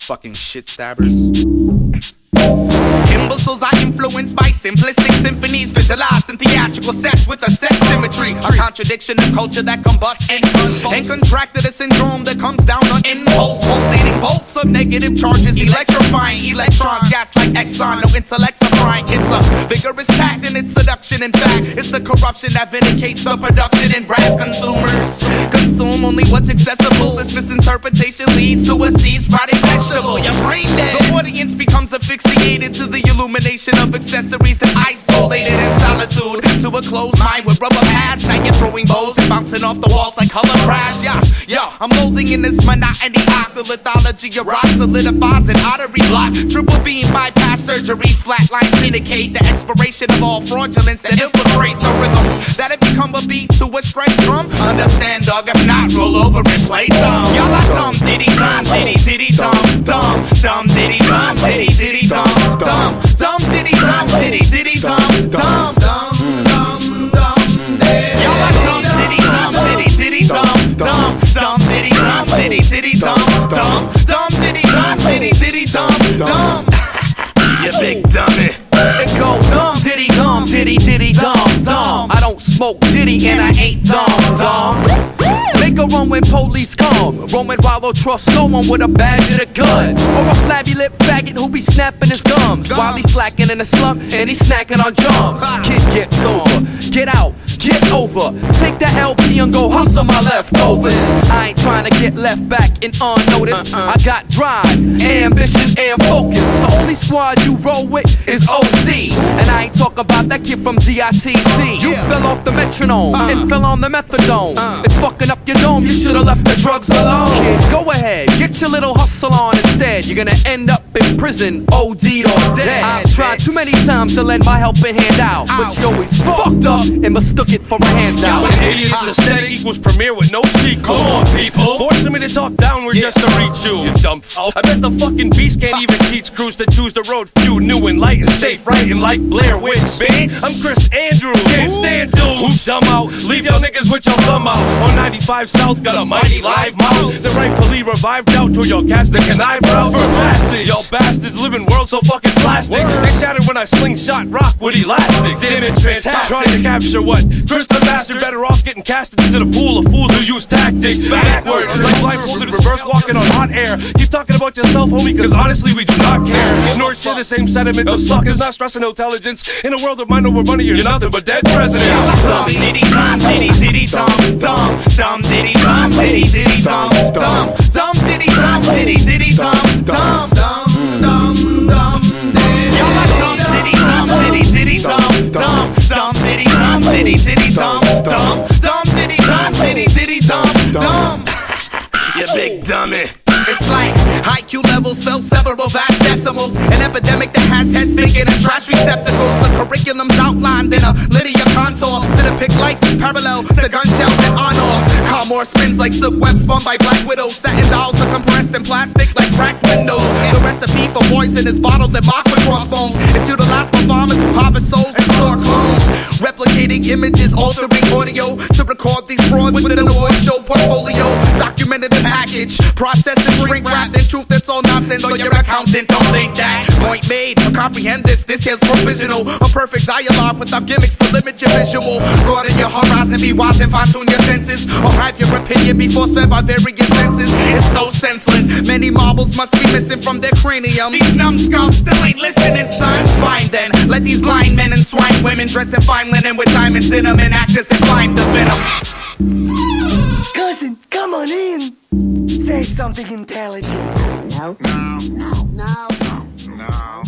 Fucking shit stabbers. Imbeciles are influenced by simplistic symphonies, visualized in theatrical sets with a set symmetry. A contradiction of culture that combusts and contracted a syndrome that comes down on impulse. Pulsating bolts of negative charges, electrifying electrons, gas like Exxon. No intellects are frying. It's a vigorous tact in its seduction. In fact, it's the corruption that vindicates the production in rap. Consumers consume only what's accessible. This misinterpretation leads to a seed-sprouting vegetable. Your brain dead. The audience becomes asphyxiated to the illumination of accessories that's isolated in solitude. To a closed mind with rubber pads, now you're throwing bows and bouncing off the walls like color crabs. Yeah, I'm loathing in this monotony. The lithology of rock solidifies an artery block. Triple beam bypass surgery, flatline vindicate the expiration of all fraudulence that infiltrate the rhythms that have become a beat to a straight drum. Understand, dog, if not, roll over and play dumb. Y'all are dumb, diddy, dumb, diddy, diddy, dumb, dumb, dumb, diddy, dumb, diddy, diddy, dumb, dumb, dumb, diddy, dumb, diddy, diddy, dumb, dumb, dumb, dumb, dumb. Y'all are dumb, diddy, dumb, diddy, diddy, dumb, dumb, dumb, diddy, dumb, diddy, diddy, dumb, dumb, dumb, diddy, dumb, diddy, diddy, dumb, dumb. You big dummy. It go dumb, diddy, dumb, diddy, diddy, dumb, dumb. I don't smoke diddy and I ain't dumb, dumb. Make a run when police come, roaming while they'll trust no one with a badge and a gun. Or a flabby lip faggot who be snapping his gums while he's slacking in a slump and he's snacking on jumps. Kid gets over, get out, get over. Take the LP and go hustle my leftovers. I ain't trying to get left back in unnoticed. I got drive, ambition, and focus. The only squad you roll with is OC, and I ain't talking about that kid from gta5. You fell off the metronome and fell on the methadone. It's fucking up your dome, you should've left the drugs alone. Kid, go ahead, get your little hustle on instead. You're gonna end up in prison, OD'd or dead. I've tried too many times to lend my helping hand out, but you always fucked up and mistook it for a handout. When idiots aesthetic equals premiere with no sequel. Come on, people. Forcing me to talk downward just to reach you, you dumb f***. I bet the fucking beast can't even teach crews to choose the road few new and light and stay frightened like Blair Witch, bitch. I'm Chris Andrews, can't stand dudes who's dumb out. Leave y'all niggas with your thumb out. On 95 South, got a mighty live mouth that rightfully revived out to your cats that connive out for passage. Y'all bastards live in worlds so fucking plastic. They shattered when I slingshot rock with elastic. Damn, it's fantastic. Trying to capture what? Chris the Master better off getting casted into the pool of fools who use tactics backwards, like blindfolded reverse walking on hot air. Keep talking about yourself, homie, cause honestly we do not care. Nor share the same sentiment of suckers not stressing intelligence in a world of mind over money. You're nothing but dead presidents. Dumb diddy dumb diddy diddy dumb dumb dumb diddy dumb diddy diddy dumb dumb dumb diddy dumb diddy diddy dumb dumb dumb dumb dumb. Y'all are dumb diddy dumb diddy diddy dumb dumb dumb diddy dumb diddy diddy dumb dumb dumb diddy dumb diddy diddy dumb dumb. You big dummy. It's like IQ levels fell several vast decimals. An epidemic that has heads sinking in trash receptacles. The curriculum's outlined in a linear contour to depict life as parallel to gun shells and honor. More spins like silk webs spun by black widows. Satin dolls are compressed in plastic like cracked windows. The recipe for poison is bottled and mocked with crossbones. It's utilized by farmers who harvest souls and store clones. Replicating images, altering audio to record these frauds with an award show portfolio. Documented and packaged, processed and shrink wrapped in truth that's all nonsense. So your accountant don't think that. Point made, comprehend this. This here's provisional. A perfect dialogue without gimmicks to limit your visual. Broaden your horizon, be wise and fine tune your senses. Or have your opinion be force fed by various senses. It's so senseless. Many marbles must be missing from their cranium. These numbskulls still ain't listening, son. Fine then, let these blind men and swine women dress in fine linen with diamonds in them and actors and find the venom. Cousin, come on in. Say something intelligent. No. No. No. No. No.